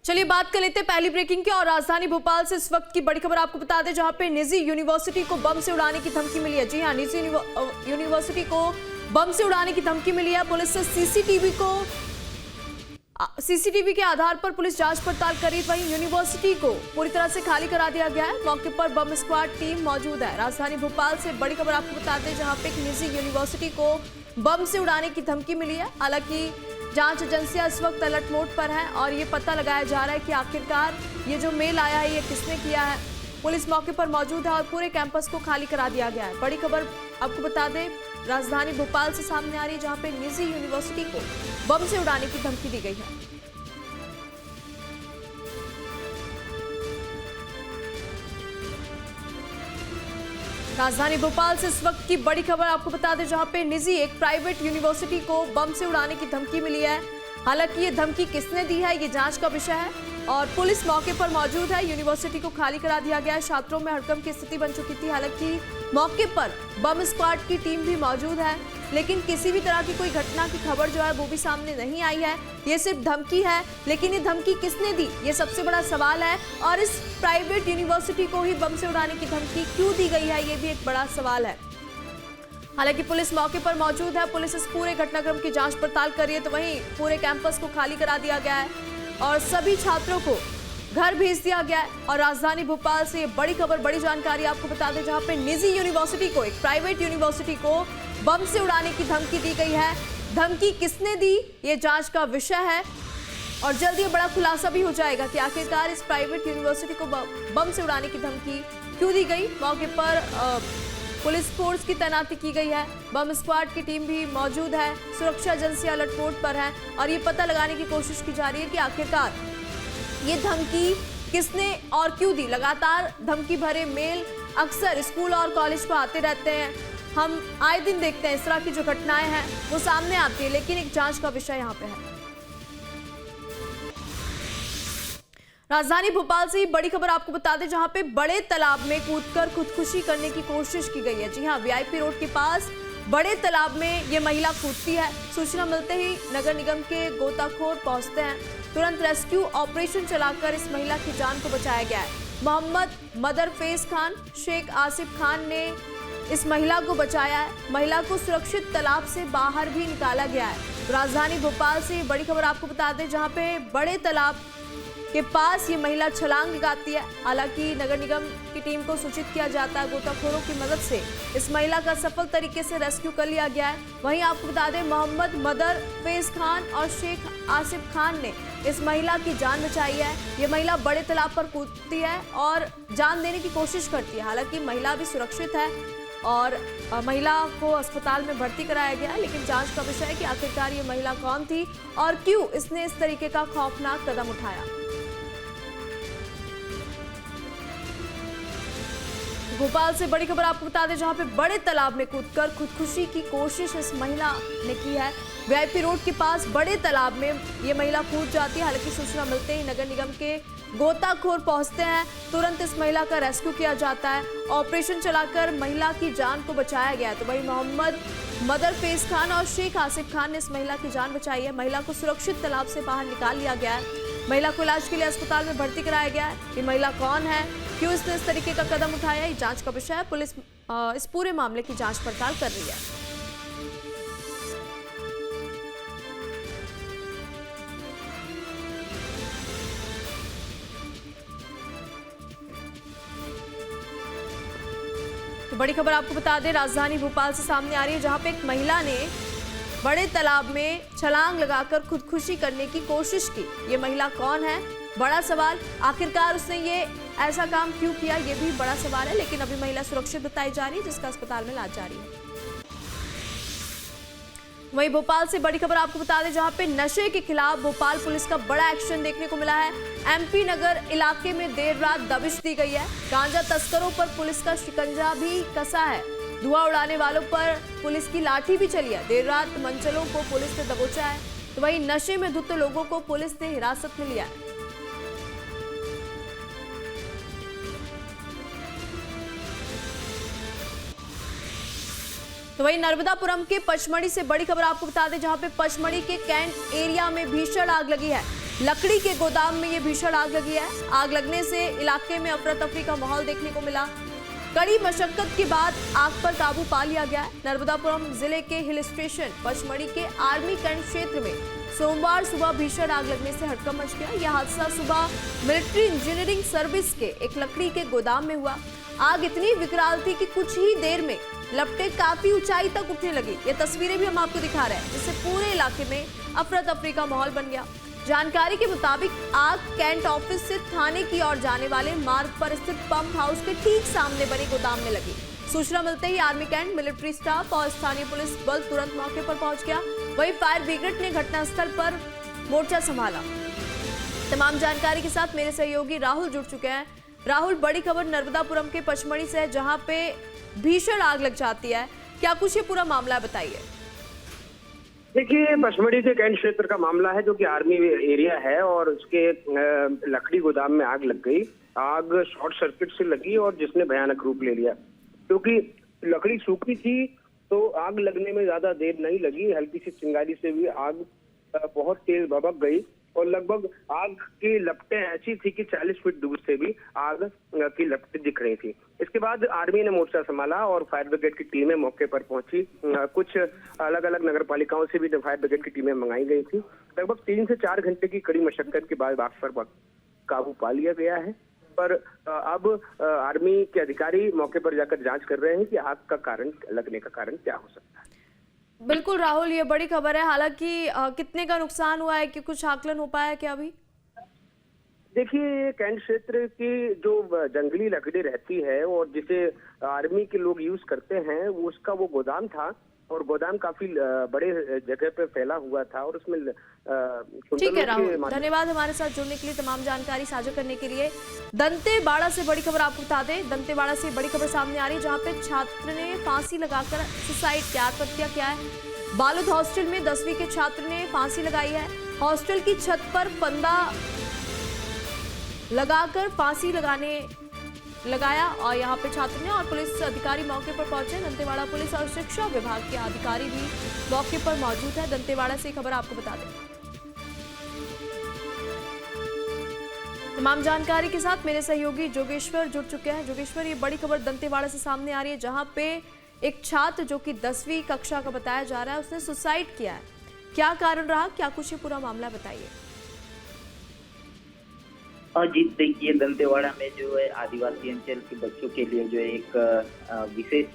चलिए बात कर लेते हैं पहली ब्रेकिंग की और राजधानी भोपाल से इस वक्त की बड़ी खबर आपको बता दें, जहां पे निजी यूनिवर्सिटी को बम से उड़ाने की धमकी मिली है। जी हां, निजी यूनिवर्सिटी को बम से उड़ाने की धमकी मिली है। पुलिस से सीसीटीवी के आधार पर पुलिस जांच पड़ताल करी। वहीं यूनिवर्सिटी को पूरी तरह से खाली करा दिया गया है। मौके पर बम स्क्वाड टीम मौजूद है। राजधानी भोपाल से बड़ी खबर आपको बता दें, जहां पे एक निजी यूनिवर्सिटी को बम से उड़ाने की धमकी मिली है। हालांकि जांच एजेंसियां इस वक्त अलर्ट मोड पर हैं और ये पता लगाया जा रहा है कि आखिरकार ये जो मेल आया है ये किसने किया है। पुलिस मौके पर मौजूद है और पूरे कैंपस को खाली करा दिया गया है। बड़ी खबर आपको बता दें, राजधानी भोपाल से सामने आ रही है, जहां पे निजी यूनिवर्सिटी को बम से उड़ाने की धमकी दी गई है। राजधानी भोपाल से इस वक्त की बड़ी खबर आपको बता दें, जहां पे निजी एक प्राइवेट यूनिवर्सिटी को बम से उड़ाने की धमकी मिली है। हालांकि ये धमकी किसने दी है ये जांच का विषय है और पुलिस मौके पर मौजूद है। यूनिवर्सिटी को खाली करा दिया गया है। छात्रों में हड़कंप की स्थिति बन चुकी थी। हालांकि मौके पर बम स्क्वाड की टीम भी मौजूद है, लेकिन किसी भी तरह की कोई घटना की खबर जो है वो भी सामने नहीं आई है। ये सिर्फ धमकी है, लेकिन ये धमकी किसने दी ये सबसे बड़ा सवाल है। और इस प्राइवेट यूनिवर्सिटी को ही बम से उड़ाने की धमकी क्यों दी गई है ये भी एक बड़ा सवाल है। हालांकि पुलिस मौके पर मौजूद है। पुलिस इस पूरे घटनाक्रम की जांच पड़ताल कर रही है। तो वहीं पूरे कैंपस को खाली करा दिया गया है और सभी छात्रों को घर भेज दिया गया है। और राजधानी भोपाल से बड़ी खबर, बड़ी जानकारी आपको बता दें, जहां पे निजी यूनिवर्सिटी को, एक प्राइवेट यूनिवर्सिटी को बम से उड़ाने की धमकी दी गई है। धमकी किसने दी ये जांच का विषय है और जल्द ये बड़ा खुलासा भी हो जाएगा कि आखिरकार इस प्राइवेट यूनिवर्सिटी को बम से उड़ाने की धमकी क्यों दी गई। मौके पर पुलिस फोर्स की तैनाती की गई है। बम स्क्वाड की टीम भी मौजूद है। सुरक्षा एजेंसियां अलर्ट मोड पर है और ये पता लगाने की कोशिश की जा रही है कि आखिरकार ये धमकी किसने और क्यों दी। लगातार धमकी भरे मेल अक्सर स्कूल और कॉलेज को आते रहते हैं। हम आए दिन देखते हैं इस तरह की जो घटनाएं हैं वो सामने आती है, लेकिन एक जांच का विषय यहाँ पे है। राजधानी भोपाल से बड़ी खबर आपको बता दें, जहां पे बड़े तालाब में कूदकर खुदकुशी करने की कोशिश की गई है। जी हां, वीआईपी रोड के पास बड़े तालाब में ये महिला कूदती है। सूचना मिलते ही नगर निगम के गोताखोर पहुंचते हैं। तुरंत रेस्क्यू ऑपरेशन चलाकर इस महिला की जान को बचाया गया है। मोहम्मद मदर फेज खान, शेख आसिफ खान ने इस महिला को बचाया है। महिला को सुरक्षित तालाब से बाहर भी निकाला गया है। राजधानी भोपाल से बड़ी खबर आपको बता दें, जहां पे बड़े तालाब के पास ये महिला छलांग लगाती है। हालांकि नगर निगम की टीम को सूचित किया जाता है। गोताखोरों की मदद से इस महिला का सफल तरीके से रेस्क्यू कर लिया गया है। वहीं आपको बता दें, मोहम्मद मदर फेज खान और शेख आसिफ खान ने इस महिला की जान बचाई है। ये महिला बड़े तालाब पर कूदती है और जान देने की कोशिश करती है। हालांकि महिला भी सुरक्षित है और महिला को अस्पताल में भर्ती कराया गया है, लेकिन जांच का विषय है कि आखिरकार ये महिला कौन थी और क्यों इसने इस तरीके का खौफनाक कदम उठाया। भोपाल से बड़ी खबर आपको बता दें, जहां पे बड़े तालाब में कूदकर खुदकुशी की कोशिश इस महिला ने की है। वीआईपी रोड के पास बड़े तालाब में ये महिला कूद जाती है। हालांकि सूचना मिलते ही नगर निगम के गोताखोर पहुंचते हैं। तुरंत इस महिला का रेस्क्यू किया जाता है। ऑपरेशन चलाकर महिला की जान को बचाया गया। तो वही मोहम्मद मदर फेज खान और शेख आसिफ खान ने इस महिला की जान बचाई है। महिला को सुरक्षित तालाब से बाहर निकाल लिया गया है। महिला को इलाज के लिए अस्पताल में भर्ती कराया गया है। ये महिला कौन है, क्यों इसने इस तरीके का कदम उठाया, ये जांच का विषय है। पुलिस इस पूरे मामले की जांच पड़ताल कर रही है। तो बड़ी खबर आपको बता दें, राजधानी भोपाल से सामने आ रही है, जहां पे एक महिला ने बड़े तालाब में छलांग लगाकर खुदकुशी करने की कोशिश की। ये महिला कौन है, बड़ा सवाल। आखिरकार उसने ये ऐसा काम क्यों किया ये भी बड़ा सवाल है, लेकिन अभी महिला सुरक्षित बताई जा रही है, जिसका अस्पताल में इलाज जारी है। वहीं भोपाल से बड़ी खबर आपको बता दें, जहां पे नशे के खिलाफ भोपाल पुलिस का बड़ा एक्शन देखने को मिला है। एमपी नगर इलाके में देर रात दबिश दी गई है। गांजा तस्करों पर पुलिस का शिकंजा भी कसा है। धुआं उड़ाने वालों पर पुलिस की लाठी भी चली है। देर रात मंचलों को पुलिस ने दबोचा है। तो वहीं नशे में धुत लोगों को पुलिस ने हिरासत में लिया है। तो वहीं नर्मदापुरम के पचमढ़ी से बड़ी खबर आपको बता दें, जहां पे पचमढ़ी के कैंट एरिया में भीषण आग लगी है। लकड़ी के गोदाम में ये भीषण आग लगी है। आग लगने से इलाके में अफरा तफरी का माहौल देखने को मिला। कड़ी मशक्कत के बाद आग पर काबू पा लिया गया है। नर्मदापुरम जिले के हिल स्टेशन पचमढ़ी के आर्मी कैंट क्षेत्र में सोमवार सुबह भीषण आग लगने से हड़कंप मच गया। यह हादसा सुबह मिलिट्री इंजीनियरिंग सर्विस के एक लकड़ी के गोदाम में हुआ। आग इतनी विकराल थी कि कुछ ही देर में लपटें काफी ऊंचाई तक उठने लगी। ये तस्वीरें भी हम आपको दिखा रहे हैं, जिससे पूरे इलाके में अफरा तफरी का माहौल बन गया। जानकारी के मुताबिक आग कैंट ऑफिस से थाने की ओर जाने वाले मार्ग पर स्थित पंप हाउस के ठीक सामने बने गोदाम में लगी। सूचना मिलते ही आर्मी कैंट, मिलिट्री स्टाफ और स्थानीय पुलिस बल तुरंत मौके पर पहुंच गया। वहीं फायर ब्रिगेड ने घटनास्थल पर मोर्चा संभाला। तमाम जानकारी के साथ मेरे सहयोगी राहुल जुड़ चुके हैं। राहुल, बड़ी खबर नर्मदापुरम के पचमढ़ी से है, जहां पे भीषण आग लग जाती है। क्या कुछ ये पूरा मामला बताइए। देखिए, पचमढ़ी के कैंट क्षेत्र का मामला है, जो कि आर्मी एरिया है, और उसके लकड़ी गोदाम में आग लग गई। आग शॉर्ट सर्किट से लगी और जिसने भयानक रूप ले लिया, क्योंकि लकड़ी सूखी थी तो आग लगने में ज्यादा देर नहीं लगी। हल्की सी चिंगारी से भी आग बहुत तेज भभक गई और लगभग आग की लपटें ऐसी थी कि 40 फीट दूर से भी आग की लपटें दिख रही थी। इसके बाद आर्मी ने मोर्चा संभाला और फायर ब्रिगेड की टीमें मौके पर पहुंची। कुछ अलग अलग नगर पालिकाओं से भी फायर ब्रिगेड की टीमें मंगाई गई थी। लगभग 3 से 4 घंटे की कड़ी मशक्कत के बाद आग पर काबू पा लिया गया है। पर अब आर्मी के अधिकारी मौके पर जाकर जांच कर रहे हैं कि आग का कारण, लगने का कारण क्या हो सकता है। बिल्कुल राहुल, ये बड़ी खबर है। हालांकि कितने का नुकसान हुआ है कि कुछ आकलन हो पाया क्या अभी? देखिए, कैंट क्षेत्र की जो जंगली लकड़ी रहती है और जिसे आर्मी के लोग यूज करते हैं, उसका वो गोदाम था और गोदाम काफी बड़े जगह पे फैला हुआ था और उसमें ठीक है राहुल, धन्यवाद हमारे साथ जुड़ने के लिए, तमाम जानकारी साझा करने के लिए। दंतेवाड़ा से बड़ी खबर आपको बता दें। दंतेवाड़ा से बड़ी खबर सामने आ रही है, जहां पे छात्र ने फांसी लगाकर सुसाइड किया, आत्महत्या किया है। बालूद हॉस्टल में 10वीं के छात्र ने फांसी लगाई है। हॉस्टल की छत पर फंदा लगाकर फांसी लगाया और यहाँ पे छात्र ने और पुलिस अधिकारी मौके पर पहुंचे। दंतेवाड़ा पुलिस और शिक्षा विभाग के अधिकारी भी मौके पर मौजूद है। दंतेवाड़ा से खबर आपको बता दें। तमाम जानकारी के साथ मेरे सहयोगी जोगेश्वर जुड़ चुके हैं। जोगेश्वर, ये बड़ी खबर दंतेवाड़ा से सामने आ रही है, जहां पे एक छात्र जो कि 10वीं कक्षा का बताया जा रहा है, उसने सुसाइड किया है। क्या कारण रहा, क्या कुछ ये पूरा मामला बताइए। और जी देखिए, दंतेवाड़ा में जो है आदिवासी अंचल के बच्चों के लिए जो है एक विशेष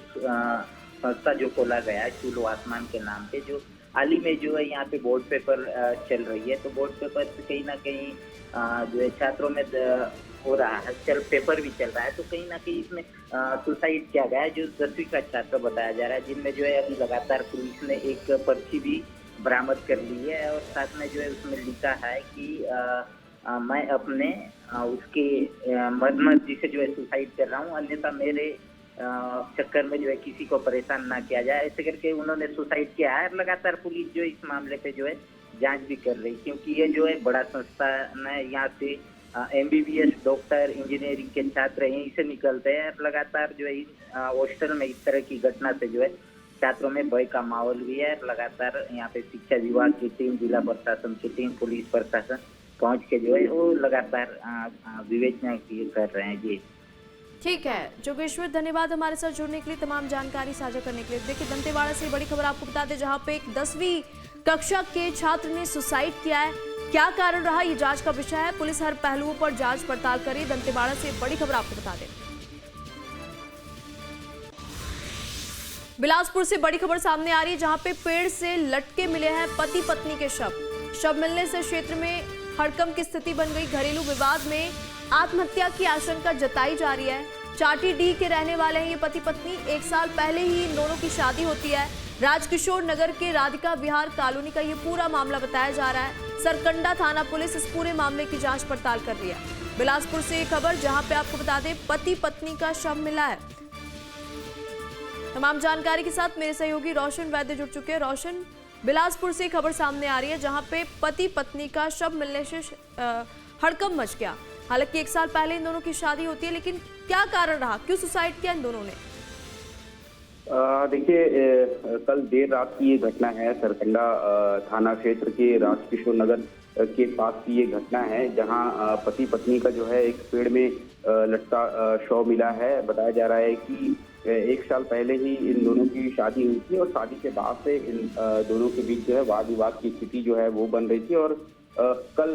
संस्था जो खोला गया है, चूलो आसमान के नाम पे, जो हाल ही में जो है यहाँ पे बोर्ड पेपर चल रही है। तो बोर्ड पेपर कहीं ना कहीं जो है छात्रों में हो रहा है, पेपर भी चल रहा है, तो कहीं ना कहीं इसमें सुसाइड किया गया है, जो 10वीं का छात्र बताया जा रहा है, जिनमें जो है अभी लगातार पुलिस ने एक पर्ची भी बरामद कर ली है और साथ में जो है उसमें लिखा है कि मैं अपने उसके मर्जी से जो है सुसाइड कर रहा हूँ, अन्यथा मेरे चक्कर में जो है किसी को परेशान ना किया जाए, ऐसे करके उन्होंने सुसाइड किया है। लगातार पुलिस जो इस मामले पे जो है जांच भी कर रही, क्योंकि ये जो है बड़ा संस्थान है, यहाँ से MBBS डॉक्टर, इंजीनियरिंग के छात्र यहीं से निकलते हैं। लगातार जो है इस हॉस्टल में इस तरह की घटना से जो है छात्रों में भय का माहौल भी है। लगातार यहाँ पे शिक्षा विभाग की टीम, जिला प्रशासन की टीम, पुलिस प्रशासन पहुंच के जो है वो लगातार विवेचना कर रहे हैं। जी ठीक है जोगेश्वर, धन्यवाद हमारे साथ जुड़ने के लिए, तमाम जानकारी साझा करने के लिए। देखिए, दंतेवाड़ा से बड़ी खबर आपको बता दें, जहां पे एक 10वीं कक्षा के छात्र ने सुसाइड किया है। क्या कारण रहा, ये जांच का विषय है। पुलिस हर पहलुओं पर जांच पड़ताल कर रही है। दंतेवाड़ा से बड़ी खबर आपको बता दें। बिलासपुर से बड़ी खबर सामने आ रही है, जहां पे पेड़ से लटके मिले हैं पति पत्नी के शव मिलने से क्षेत्र में हड़कंप की स्थिति बन गई। घरेलू विवाद में आत्महत्या की आशंका जताई जा रही है। चाटीडीह के रहने वाले हैं ये पति पत्नी। 1 साल पहले ही इन दोनों की शादी होती है। राजकिशोर नगर के राधिका विहार कॉलोनी का ये पूरा मामला बताया जा रहा है। सरकंडा थाना पुलिस इस पूरे मामले की जांच पड़ताल कर रही है। बिलासपुर से ये खबर, जहां पे आपको बता दें पति पत्नी का शव मिला है। तमाम जानकारी के साथ मेरे सहयोगी रोशन वैद्य जुड़ चुके हैं। रोशन, बिलासपुर से खबर सामने आ रही है, जहां पे पति पत्नी का शव मिलने से हड़कंप मच गया। हालांकि 1 साल पहले इन दोनों की शादी होती है, लेकिन क्या कारण रहा, क्यों सुसाइड किया इन दोनों ने? देखिए, कल देर रात की ये घटना है। सरकंडा थाना क्षेत्र के राजकिशोर नगर के पास की ये घटना है, जहां पति पत्नी का जो है एक पेड़ में लटका शव मिला है। बताया जा रहा है कि 1 साल पहले ही इन दोनों की शादी हुई थी और शादी के बाद से इन दोनों के बीच जो है वाद विवाद की स्थिति जो है वो बन रही थी। और कल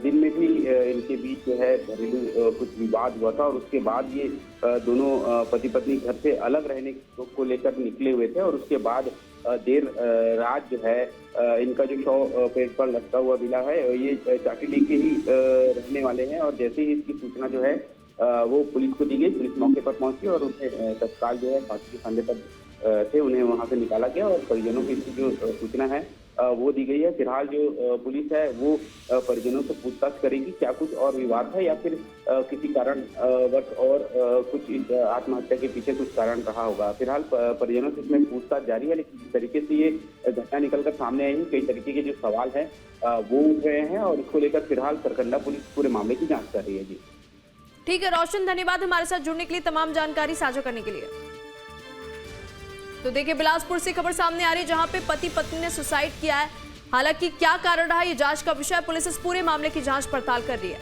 दिन में भी इनके बीच जो है घरेलू कुछ विवाद हुआ था और उसके बाद ये दोनों पति पत्नी घर से अलग रहने को लेकर निकले हुए थे। और उसके बाद देर रात जो है इनका जो शव पेड़ पर लटका हुआ मिला है। ये चाटीडी के ही रहने वाले हैं और जैसे ही इसकी सूचना जो है वो पुलिस को दी गई। पुलिस मौके पर पहुंची और उन्हें तत्काल जो है फांसी के फंदे पर थे उन्हें वहां से निकाला गया और परिजनों की इसकी जो सूचना है वो दी गई है। फिलहाल जो पुलिस है वो परिजनों से पूछताछ करेगी, क्या कुछ और विवाद है या फिर किसी कारण वश और कुछ आत्महत्या के पीछे कुछ कारण रहा होगा। फिलहाल परिजनों से इसमें पूछताछ जारी है, लेकिन जिस तरीके से ये घटना निकलकर सामने आई है, कई तरीके के जो सवाल है वो उठ रहे हैं और इसको लेकर फिलहाल सरकंडा पुलिस पूरे मामले की जाँच कर रही है। जी ठीक है रोशन, धन्यवाद हमारे साथ जुड़ने के लिए, तमाम जानकारी साझा करने के लिए। तो देखिए, बिलासपुर से खबर सामने आ रही है जहां पे पति पत्नी ने सुसाइड किया है। हालांकि क्या कारण रहा ये जांच का विषय, पुलिस इस पूरे मामले की जांच पड़ताल कर रही है।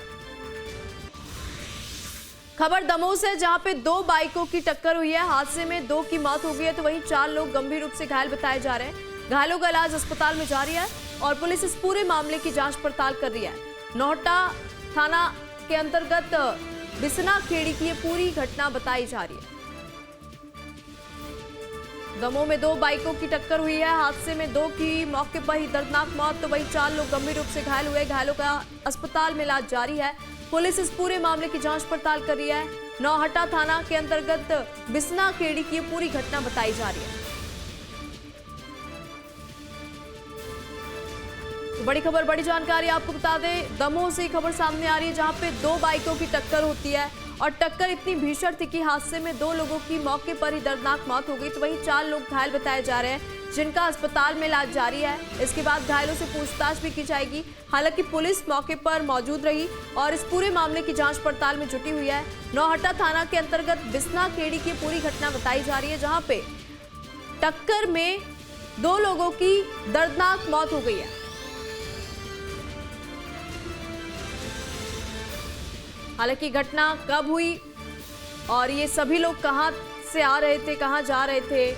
खबर दमोह से, जहां पे 2 बाइकों की टक्कर हुई है। हादसे में 2 की मौत हो गई है तो वहीं 4 लोग गंभीर रूप से घायल बताए जा रहे हैं। घायलों का इलाज अस्पताल में जारी है और पुलिस इस पूरे मामले की जांच पड़ताल कर रही है। नौहट्टा थाना के अंतर्गत बिसना खेड़ी की ये पूरी घटना बताई जा रही है। दमोह में 2 बाइकों की टक्कर हुई है। हादसे में 2 की मौके पर ही दर्दनाक मौत तो वहीं 4 लोग गंभीर रूप से घायल हुए। घायलों का अस्पताल में इलाज जारी है। पुलिस इस पूरे मामले की जांच पड़ताल कर रही है। नौहट्टा थाना के अंतर्गत बिसना खेड़ी की ये पूरी घटना बताई जा रही है। तो बड़ी खबर, बड़ी जानकारी आपको बता दें, दमोह से खबर सामने आ रही है जहां पे 2 बाइकों की टक्कर होती है और टक्कर इतनी भीषण थी कि हादसे में 2 लोगों की मौके पर ही दर्दनाक मौत हो गई तो वहीं 4 लोग घायल बताए जा रहे हैं जिनका अस्पताल में इलाज जारी है। इसके बाद घायलों से पूछताछ भी की जाएगी। हालांकि पुलिस मौके पर मौजूद रही और इस पूरे मामले की जांच पड़ताल में जुटी हुई है। नौहट्टा थाना के अंतर्गत बिसना खेड़ी की पूरी घटना बताई जा रही है जहां पे टक्कर में 2 लोगों की दर्दनाक मौत हो गई है। हालांकि घटना कब हुई और ये सभी लोग कहां से आ रहे थे, कहां जा रहे थे,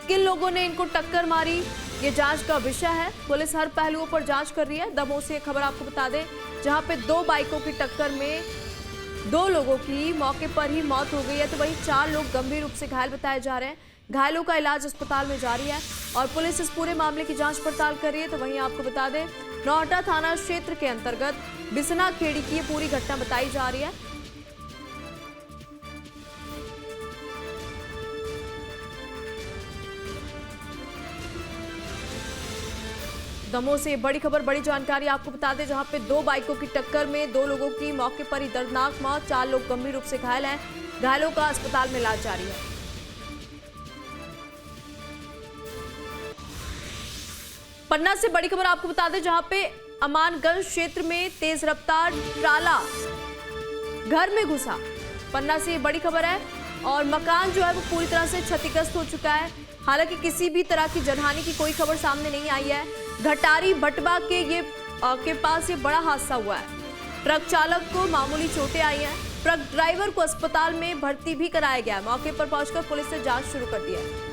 किन लोगों ने इनको टक्कर मारी, ये जांच का विषय है। पुलिस हर पहलुओं पर जांच कर रही है। दमोह से खबर आपको बता दें जहां पे 2 बाइकों की टक्कर में 2 लोगों की मौके पर ही मौत हो गई है तो वहीं 4 लोग गंभीर रूप से घायल बताए जा रहे हैं। घायलों का इलाज अस्पताल में जारी है और पुलिस इस पूरे मामले की जांच पड़ताल कर रही है। तो वहीं आपको बता दें, नौहट्टा थाना क्षेत्र के अंतर्गत बिसना खेड़ी की ये पूरी घटना बताई जा रही है। दमोह से बड़ी खबर, बड़ी जानकारी आपको बता दें जहां पे 2 बाइकों की टक्कर में 2 लोगों की मौके पर ही दर्दनाक मौत, 4 लोग गंभीर रूप से घायल हैं। घायलों का अस्पताल में इलाज जारी है। पन्ना से बड़ी खबर आपको बता दें जहां पे अमानगंज क्षेत्र में तेज रफ्तार ट्राला घर में घुसा। पन्ना से ये बड़ी खबर है और मकान जो है वो पूरी तरह से क्षतिग्रस्त हो चुका है। हालांकि किसी भी तरह की जनहानि की कोई खबर सामने नहीं आई है। घटारी भटवा के पास ये बड़ा हादसा हुआ है। ट्रक चालक को मामूली चोटें आई हैं। ट्रक ड्राइवर को अस्पताल में भर्ती भी कराया गया है। मौके पर पहुंचकर पुलिस ने जांच शुरू कर दी है।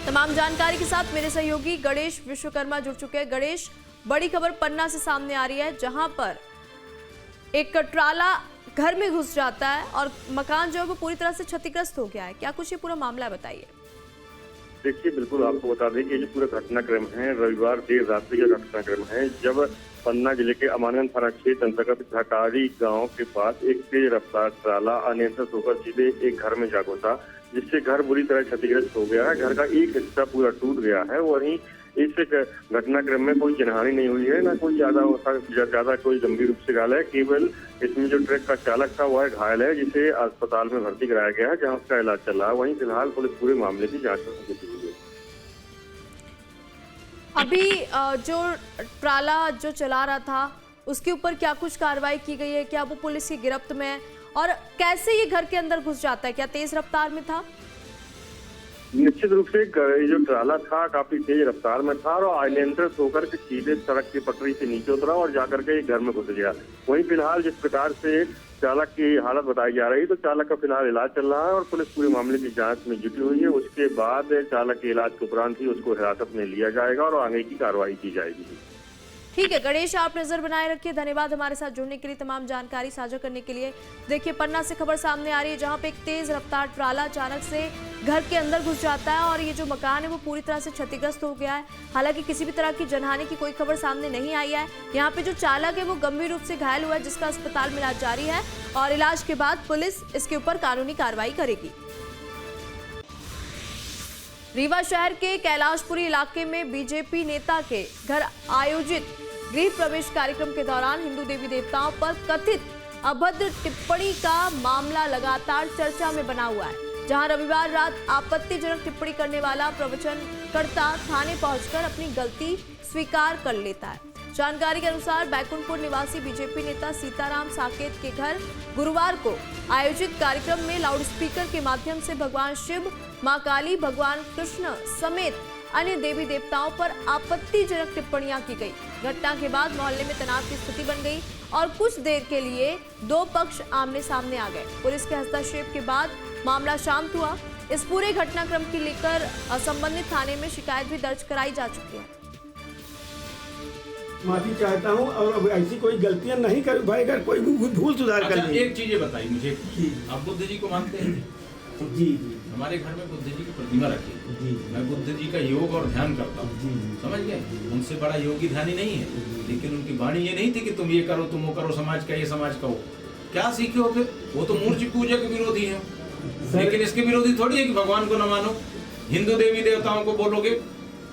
तमाम जानकारी के साथ मेरे सहयोगी गणेश विश्वकर्मा जुड़ चुके हैं। गणेश, बड़ी खबर पन्ना से सामने आ रही है जहां पर एक ट्राला घर में घुस जाता है और मकान जो है वो पूरी तरह से क्षतिग्रस्त हो गया है। क्या कुछ ये पूरा मामला है, बताइए। देखिए, बिल्कुल आपको बता दें कि ये जो पूरा घटनाक्रम है रविवार देर रात्रि का घटनाक्रम है, जब पन्ना जिले के अमानगंज थाना क्षेत्र अंतर्गत घटारी गांव के पास एक तेज रफ्तार ट्राला अनियंत्रित होकर सीधे एक घर में जा घुसा, जिससे घर बुरी तरह क्षतिग्रस्त हो गया है। घर का एक हिस्सा पूरा टूट गया है। वहीं इस घटनाक्रम में कोई जनहानि नहीं हुई है, ना कोई ज्यादा कोई गंभीर रूप से घायल है। केवल इसमें जो ट्रक का चालक था वह घायल है, जिसे अस्पताल में भर्ती कराया गया है जहां उसका इलाज चल रहा है। वहीं फिलहाल पुलिस पूरे मामले की जांच कर रही है। अभी जो ट्राला जो चला रहा था उसके ऊपर क्या कुछ कार्रवाई की गई है? क्या वो पुलिस की गिरफ्त में है और कैसे ये घर के अंदर घुस जाता है? क्या तेज रफ्तार में था? निश्चित रूप से ये जो ट्राला था काफी तेज रफ्तार में था और अनियंत्रित होकर के सीधे सड़क की पटरी से नीचे उतरा और जाकर के घर में घुस गया। वहीं फिलहाल जिस प्रकार से चालक की हालत बताई जा रही है, तो चालक का फिलहाल इलाज चल रहा है और पुलिस पूरे मामले की जांच में जुटी हुई है। उसके बाद चालक के इलाज के उपरांत ही उसको हिरासत में लिया जाएगा और आगे की कार्रवाई की जाएगी। ठीक है गणेश, आप नजर बनाए रखिए। धन्यवाद हमारे साथ जुड़ने के लिए, तमाम जानकारी साझा करने के लिए। देखिए पन्ना से खबर सामने आ रही है जहां पे एक तेज रफ्तार ट्राला अचानक से घर के अंदर घुस जाता है और ये जो मकान है वो पूरी तरह से क्षतिग्रस्त हो गया है। हालांकि किसी भी तरह की जनहानि की कोई खबर सामने नहीं आई है। यहाँ पे जो चालक है वो गंभीर रूप से घायल हुआ है, जिसका अस्पताल में इलाज जारी है और इलाज के बाद पुलिस इसके ऊपर कानूनी कार्रवाई करेगी। रीवा शहर के कैलाशपुरी इलाके में बीजेपी नेता के घर आयोजित गृह प्रवेश कार्यक्रम के दौरान हिंदू देवी देवताओं पर कथित अभद्र टिप्पणी का मामला लगातार चर्चा में बना हुआ है, जहां रविवार रात आपत्तिजनक टिप्पणी करने वाला प्रवचनकर्ता थाने पहुंचकर अपनी गलती स्वीकार कर लेता है। जानकारी के अनुसार बैकुंठपुर निवासी बीजेपी नेता सीताराम साकेत के घर गुरुवार को आयोजित कार्यक्रम में लाउडस्पीकर के माध्यम से भगवान शिव, मां काली, भगवान कृष्ण समेत अन्य देवी देवताओं पर आपत्तिजनक टिप्पणियां की गई। घटना के बाद मोहल्ले में तनाव की स्थिति बन गई और कुछ देर के लिए दो पक्ष आमने सामने आ गए। पुलिस के हस्तक्षेप के बाद मामला शांत हुआ। इस पूरे घटनाक्रम को लेकर संबंधित थाने में शिकायत भी दर्ज कराई जा चुकी है। माफी चाहता हूँ और अब ऐसी कोई गलतियाँ नहीं कर भाई, अगर कोई भूल सुधार कर ली। एक चीज बताइए मुझे, आप बुद्ध जी को मानते हैं? जी जी। हमारे घर में बुद्ध जी की प्रतिमा रखी है जी। मैं बुद्ध जी का योग और ध्यान करता हूँ जी। समझ गए? उनसे बड़ा योगी ध्यानी नहीं है, लेकिन उनकी वाणी ये नहीं थी कि तुम ये करो, तुम वो करो, समाज का ये समाज का वो। क्या सीखे हो फिर? वो तो मूर्ति पूजा के विरोधी है, लेकिन इसके विरोधी थोड़ी है कि भगवान को न मानो, हिंदू देवी देवताओं को बोलोगे।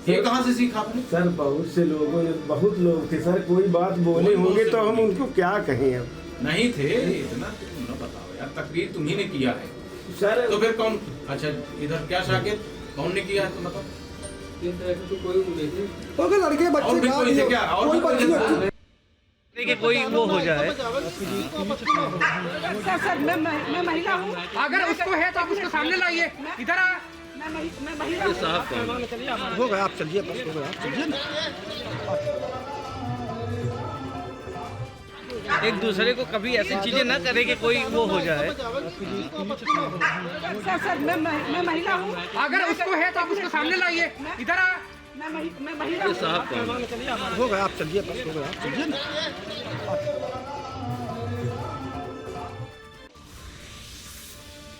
ये कहाँ से सीखा आपने? सर बहुत से लोगों ने, बहुत लोग थे सर, कोई बात बोले होंगे तो हम उनको क्या कहें अब। नहीं थे, इतना तुम न बताओ यार, तकरीर तुम्ही ने किया है सर। तो फिर कौन? अच्छा इधर क्या साकेत कौन ने किया है तो बताओ। तो लड़के बच्चे और भी कोई थे क्या? और भी कोई थे? कि कोई वो हो जाए। सर मैं महिला हूँ, अगर उसको है तो आप उसको सामने लाइए, इधर आ। मैं महिला हूँ। हो गया, आप चलिए, बस हो गया, आप चलिए। एक दूसरे को कभी ऐसी चीजें ना करें कि कोई वो हो जाए। सर मैं महिला हूँ, अगर उसको है तो आप उसको सामने लाइए, इधर आ। मैं महिला हूँ। हो गया, आप चलिए, बस हो गया, आप चलिए।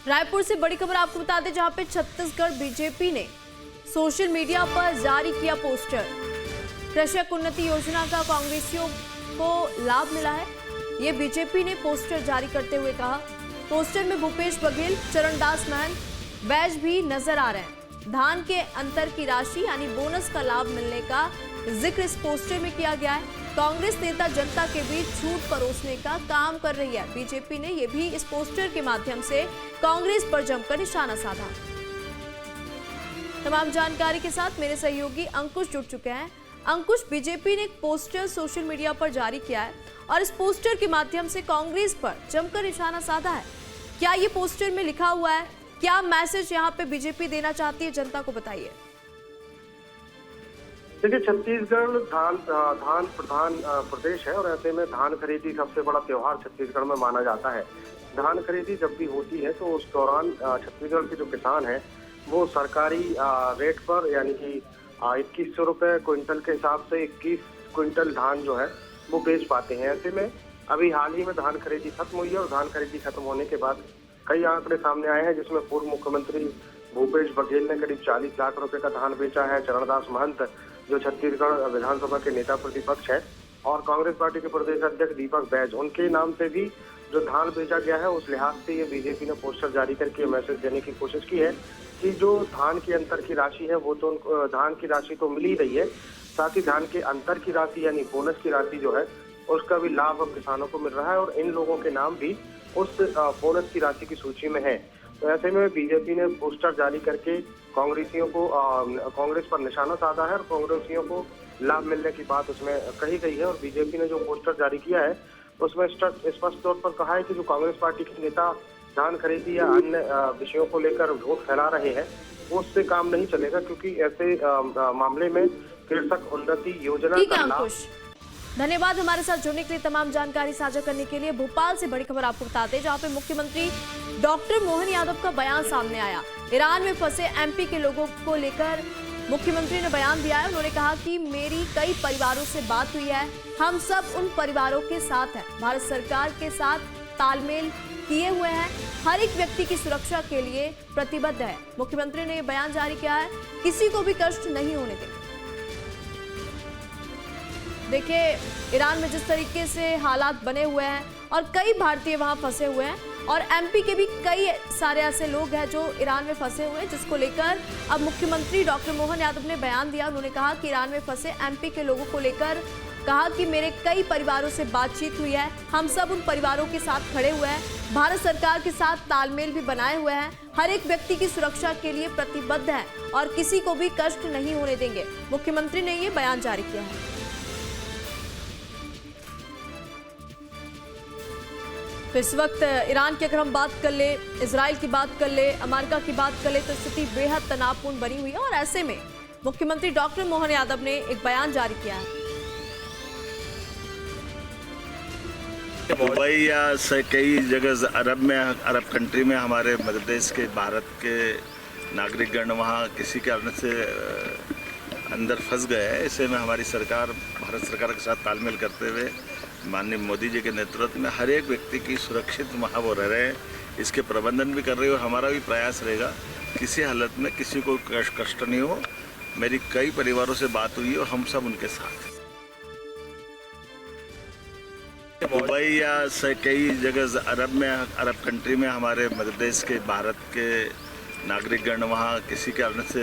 रायपुर से बड़ी खबर आपको बता दें, जहां पे छत्तीसगढ़ बीजेपी ने सोशल मीडिया पर जारी किया पोस्टर। कृषक उन्नति योजना का कांग्रेसियों को लाभ मिला है, ये बीजेपी ने पोस्टर जारी करते हुए कहा। पोस्टर में भूपेश बघेल, चरणदास महंत, बैज भी नजर आ रहे हैं। धान के अंतर की राशि यानी बोनस का लाभ मिलने का जिक्र इस पोस्टर में किया गया है। कांग्रेस नेता जनता के बीच झूठ परोसने का काम कर रही है। बीजेपी ने यह भी इस पोस्टर के माध्यम से कांग्रेस पर जमकर निशाना साधा। तमाम जानकारी के साथ मेरे सहयोगी अंकुश जुड़ चुके हैं। अंकुश, बीजेपी ने एक पोस्टर सोशल मीडिया पर जारी किया है और इस पोस्टर के माध्यम से कांग्रेस पर जमकर निशाना साधा है। क्या ये पोस्टर में लिखा हुआ है? क्या मैसेज यहाँ पे बीजेपी देना चाहती है जनता को, बताइए। देखिए, छत्तीसगढ़ धान प्रधान प्रदेश है और ऐसे में धान खरीदी सबसे बड़ा त्योहार छत्तीसगढ़ में माना जाता है। धान खरीदी जब भी होती है तो उस दौरान छत्तीसगढ़ के जो किसान हैं वो सरकारी रेट पर यानी कि 2100 रुपये क्विंटल के हिसाब से 21 क्विंटल धान जो है वो बेच पाते हैं। ऐसे में अभी हाल ही में धान खरीदी खत्म हुई है और धान खरीदी खत्म होने के बाद कई आंकड़े सामने आए हैं, जिसमें पूर्व मुख्यमंत्री भूपेश बघेल ने करीब 40 लाख रुपए का धान बेचा है। चरणदास महंत जो छत्तीसगढ़ विधानसभा के नेता प्रतिपक्ष है और कांग्रेस पार्टी के प्रदेश अध्यक्ष दीपक बैज, उनके नाम से भी जो धान बेचा गया है उस लिहाज से ये बीजेपी ने पोस्टर जारी करके मैसेज देने की कोशिश की है कि जो धान के अंतर की राशि है वो तो धान की राशि तो मिल ही रही है, साथ ही धान के अंतर की राशि यानी बोनस की राशि जो है उसका भी लाभ अब किसानों को मिल रहा है और इन लोगों के नाम भी उस बोनस की राशि की सूची में है। तो ऐसे में बीजेपी ने पोस्टर जारी करके कांग्रेसियों को कांग्रेस पर निशाना साधा है और कांग्रेसियों को लाभ मिलने की बात उसमें कही गई है। और बीजेपी ने जो पोस्टर जारी किया है उसमें स्पष्ट तौर पर कहा है कि जो कांग्रेस पार्टी के नेता धान खरीदी या अन्य विषयों को लेकर झूठ फैला रहे हैं, उससे काम नहीं चलेगा, क्योंकि ऐसे मामले में कृषक उन्नति योजना ठीक है का लाभ। अंकुश, धन्यवाद हमारे साथ जुड़ने के लिए, तमाम जानकारी साझा करने के लिए। भोपाल से बड़ी खबर आपको बताते हैं, जहां पे मुख्यमंत्री डॉक्टर मोहन यादव का बयान सामने आया। ईरान में फंसे एमपी के लोगों को लेकर मुख्यमंत्री ने बयान दिया है। उन्होंने कहा कि मेरी कई परिवारों से बात हुई है, हम सब उन परिवारों के साथ हैं, भारत सरकार के साथ तालमेल किए हुए हैं, हर एक व्यक्ति की सुरक्षा के लिए प्रतिबद्ध है। मुख्यमंत्री ने बयान जारी किया है, किसी को भी कष्ट नहीं होने देंगे। देखिए, ईरान में जिस तरीके से हालात बने हुए हैं और कई भारतीय वहां फंसे हुए हैं, और एमपी के भी कई सारे ऐसे लोग हैं जो ईरान में फंसे हुए हैं, जिसको लेकर अब मुख्यमंत्री डॉक्टर मोहन यादव ने बयान दिया। उन्होंने कहा कि ईरान में फंसे एमपी के लोगों को लेकर कहा कि मेरे कई परिवारों से बातचीत हुई है, हम सब उन परिवारों के साथ खड़े हुए हैं, भारत सरकार के साथ तालमेल भी बनाए हुए हैं, हर एक व्यक्ति की सुरक्षा के लिए प्रतिबद्ध हैं और किसी को भी कष्ट नहीं होने देंगे। मुख्यमंत्री ने ये बयान जारी किया है। तो इस वक्त ईरान की अगर हम बात कर ले, इजराइल की बात कर ले, अमेरिका की बात कर ले, तो स्थिति बेहद तनावपूर्ण बनी हुई है और ऐसे में मुख्यमंत्री डॉक्टर मोहन यादव ने एक बयान जारी किया है। दुबई या कई जगह अरब कंट्री में हमारे मध्य प्रदेश के, भारत के नागरिकगण वहाँ किसी कारण से अंदर फंस गए हैं। ऐसे में हमारी सरकार, भारत सरकार के साथ तालमेल करते हुए माननीय मोदी जी के नेतृत्व में हर एक व्यक्ति की सुरक्षित वहाँ वो रह रहे हैं, इसके प्रबंधन भी कर रहे हो। हमारा भी प्रयास रहेगा किसी हालत में किसी को कष्ट नहीं हो। मेरी कई परिवारों से बात हुई और हम सब उनके साथ। दुबई या कई जगह अरब कंट्री में हमारे मध्य प्रदेश के, भारत के नागरिकगण वहाँ किसी कारण से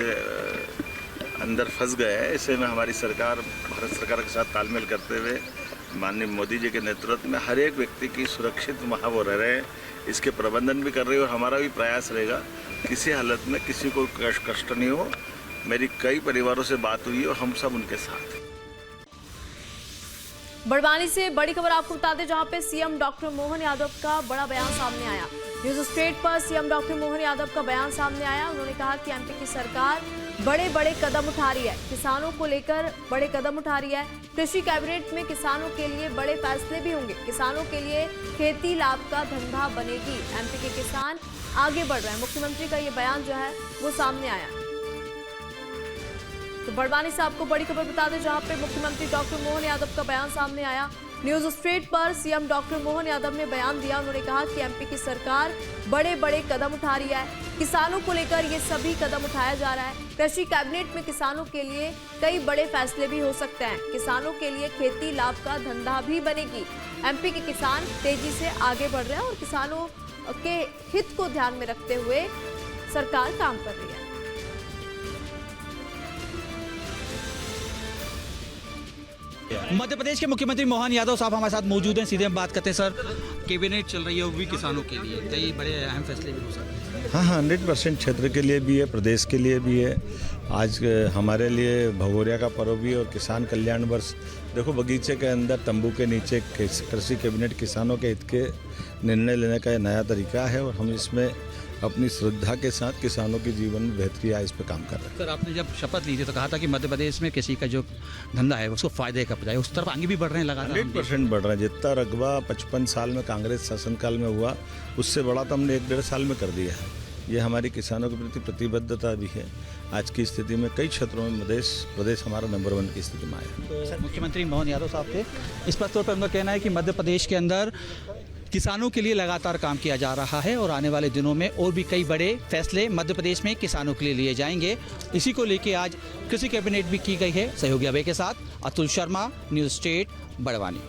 अंदर फंस गए हैं। ऐसे में हमारी सरकार, भारत सरकार के साथ तालमेल करते हुए माननीय मोदी जी के नेतृत्व में हर एक व्यक्ति की सुरक्षित वहाँ वो रह रहे हैं, इसके प्रबंधन भी कर रहे हो। हमारा भी प्रयास रहेगा किसी हालत में किसी को कष्ट नहीं हो। मेरी कई परिवारों से बात हुई और हम सब उनके साथ। बड़वानी से बड़ी खबर आपको बता दें, जहां पे सीएम डॉक्टर मोहन यादव का बड़ा बयान सामने आया। न्यूज स्ट्रेट पर सीएम डॉक्टर मोहन यादव का बयान सामने आया। उन्होंने कहा कि एमपी की सरकार बड़े बड़े कदम उठा रही है, किसानों को लेकर बड़े कदम उठा रही है। कृषि कैबिनेट में किसानों के लिए बड़े फैसले भी होंगे, किसानों के लिए खेती लाभ का धंधा बनेगी। एमपी के किसान आगे बढ़ रहे हैं। मुख्यमंत्री का ये बयान जो है वो सामने आया। तो बड़वानी से आपको बड़ी खबर बता दें, जहां पे मुख्यमंत्री डॉक्टर मोहन यादव का बयान सामने आया। न्यूज स्ट्रेट पर सीएम डॉक्टर मोहन यादव ने बयान दिया। उन्होंने कहा कि एमपी की सरकार बड़े बड़े कदम उठा रही है, किसानों को लेकर ये सभी कदम उठाया जा रहा है। कृषि कैबिनेट में किसानों के लिए कई बड़े फैसले भी हो सकते हैं, किसानों के लिए खेती लाभ का धंधा भी बनेगी। एमपी के किसान तेजी से आगे बढ़ रहे हैं और किसानों के हित को ध्यान में रखते हुए सरकार काम कर रही है। मध्य प्रदेश के मुख्यमंत्री मोहन यादव साहब हमारे साथ मौजूद हैं। सीधे हम बात करते हैं। सर, कैबिनेट चल रही है, वो भी किसानों के लिए कई बड़े अहम फैसले भी हो सकते हैं। हाँ, 100% क्षेत्र के लिए भी है, प्रदेश के लिए भी है। आज हमारे लिए भगोरिया का पर्व भी और किसान कल्याण वर्ष। देखो, बगीचे के अंदर तंबू के नीचे कृषि कैबिनेट किसानों के हित के निर्णय लेने का नया तरीका है और हम इसमें अपनी श्रद्धा के साथ किसानों के जीवन में बेहतरी आए इस पर काम कर रहे हैं। सर, आपने जब शपथ ली थी तो कहा था कि मध्य प्रदेश में कृषि का जो धंधा है उसको फायदे का जाए, उस तरफ आगे भी बढ़ रहे हैं लगातार। 100% बढ़ रहे हैं। जितना रकबा 55 साल में कांग्रेस शासनकाल में हुआ, उससे बड़ा तो हमने 1-1.5 साल में कर दिया है। ये हमारी किसानों के प्रति प्रतिबद्धता भी है। आज की स्थिति में कई क्षेत्रों में प्रदेश हमारा नंबर 1 की स्थिति में आया। तो मुख्यमंत्री मोहन यादव साहब के स्पष्ट तौर पर उनका कहना है कि मध्य प्रदेश के अंदर किसानों के लिए लगातार काम किया जा रहा है और आने वाले दिनों में और भी कई बड़े फैसले मध्य प्रदेश में किसानों के लिए लिए जाएंगे। इसी को लेकर आज कृषि कैबिनेट भी की गई है। सहयोगी अभय के साथ अतुल शर्मा, न्यूज स्टेट, बड़वानी।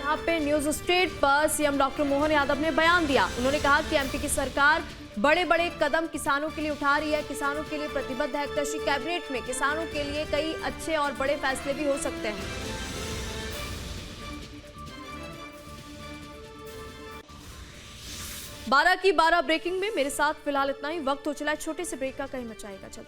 यहाँ पे न्यूज स्ट्रेट पर सीएम डॉक्टर मोहन यादव ने बयान दिया। उन्होंने कहा कि एमपी की सरकार बड़े बड़े कदम किसानों के लिए उठा रही है, किसानों के लिए प्रतिबद्ध है। कृषि कैबिनेट में किसानों के लिए कई अच्छे और बड़े फैसले भी हो सकते हैं। 12 की 12 ब्रेकिंग में मेरे साथ फिलहाल इतना ही। वक्त हो चला है छोटे से ब्रेक का, कहीं मचाएगा चल।